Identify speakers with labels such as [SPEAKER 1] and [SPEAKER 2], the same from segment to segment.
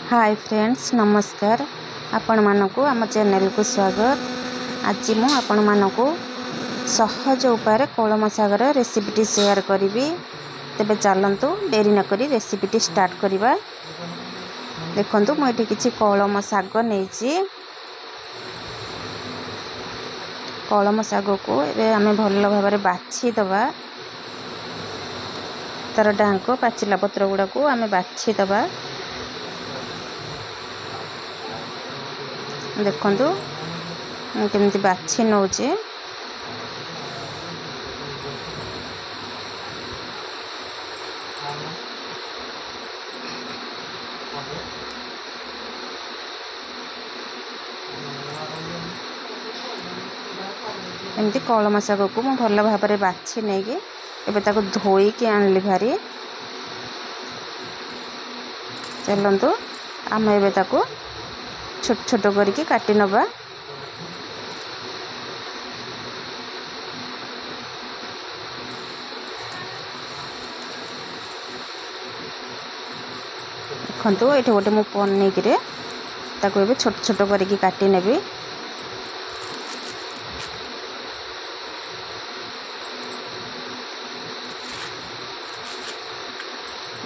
[SPEAKER 1] Hi friends नमस्कार आपण मानकु आम चैनल को स्वागत। आज मु आपण मानकु सहज उपाय कलम सागर रेसिपीटी शेयर करी। तेबे चलंतु देरी न करी रेसिपीटी स्टार्ट करिबा। देखंतु मु एठी किछि कलम साग नेछि। कलम साग को एबे आमे भल्ल भाबरे बाछि दबा। तार डांको पाचिला पत्र गुडा को आमे बाछि दबा। देखंतु केमती बाछि नौचे। एमती कलम साग को मु भल भाबरे बाछि नेगी एबे ताको धोई के आनली भारी। चलंतु आमे एबे ताको छोट छोट करके काटी नबा। देखंतु एठे गोटे मु पन्नी रे ताको एबे छोट छोट करके काटी नेबी।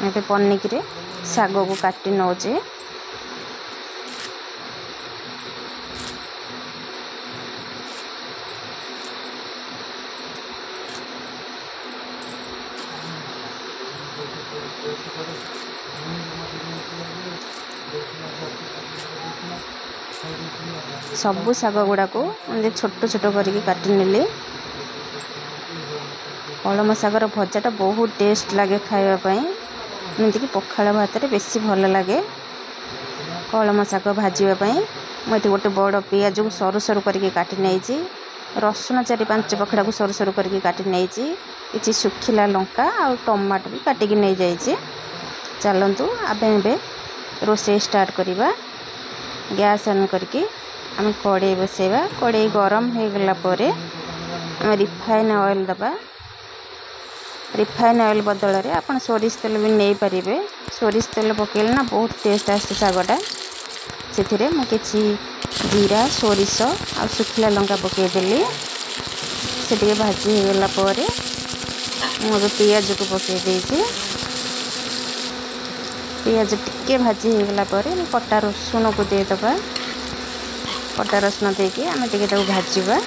[SPEAKER 1] एबे पन्नी रे साग को काटी नौचे। सबु साग गुड़ा को छोट छोट करके काटी नेली। कलम सागर भजाटा बहुत टेस्ट लगे खाइबा पई। एमती कि पखाळ भात रे बेसी भल लगे। कलम साग भाजीबा पई मु एठी गोटे बड़ पियाज को सरू सरू करके काटी नेछि। रसुण 4-5 पखड़ा को सरू सरू करके काटी नेछि। किछि सुखिला लंका आ टमाटो भी काटी के नै जाइछि। चलंतु आबे एबे रोसे स्टार्ट करिबा। गैस ऑन करके आम कड़े बसेबा। कड़े गरम हो गला परे आम रिफाइन ऑयल दबा। रिफाइन ऑयल बदल रे आपण सोरिष तेल भी नहीं पारिबे। सोरिष तेल पकेल ना बहुत टेस्ट आसे सागटा। सेथिरे मु किछि जीरा सोरिष आ सुखिला लंका पके देली। से ଟିକେ भाजी हो गला परे मु पियाज को पके देछि। पियाज टिके भाजी हो गला परे मु कटा रसुण को दे दबा। कटा रसुण देके आम टिके ताको भाजीबा।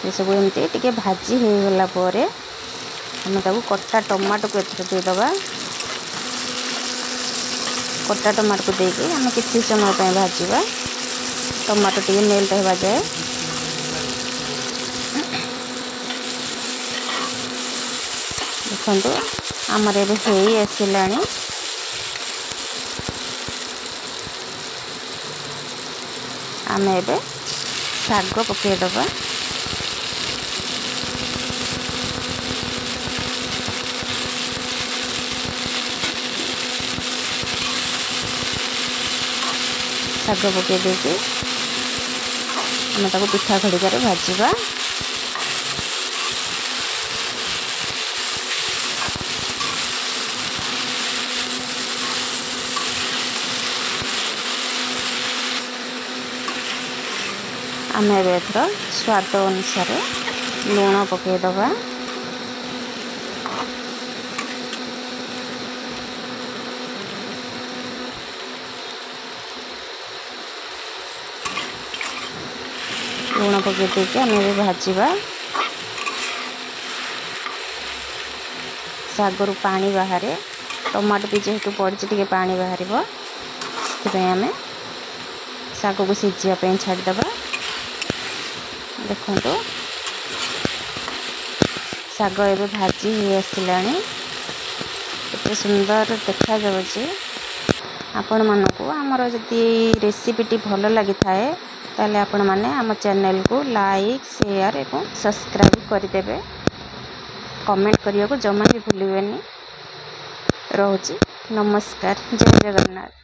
[SPEAKER 1] ये सब एमती टिके भाजी हो गला परे आम ताको कटा टमाटो को एथरे दे दबा। कटा टमाटो को देके आम किछि समय पय भाजीबा। टमाटो टिके मेल्ट होबा जाए। देखंतु आमर एबे हेई आसिलानी। आम एबे साग पके दबा। साग पके देके आम ताको पिठा खड़िका भाजीबा। आम एथर स्वाद अनुसार लुण पके दबा। लुण पके देके आम भाजीबा। सागरु पानी बाहरे। टमाटो भी जेहेतु पड़े टिके पानी बाहर से आम साग को सीझा छाड़ीदबा। देखंतु साग एबे भाजी हो आसिलानी। एते सुंदर देखा जाउछि। आपण मानकु हमर जति रेसिपीटी भल लागि थाए ताले आपण माने हम चैनल को लाइक शेयर एवं सब्सक्राइब करि देबे। कमेंट करिया को जमा भी भूलिबेनी। रहउछि नमस्कार जय जगन्नाथ।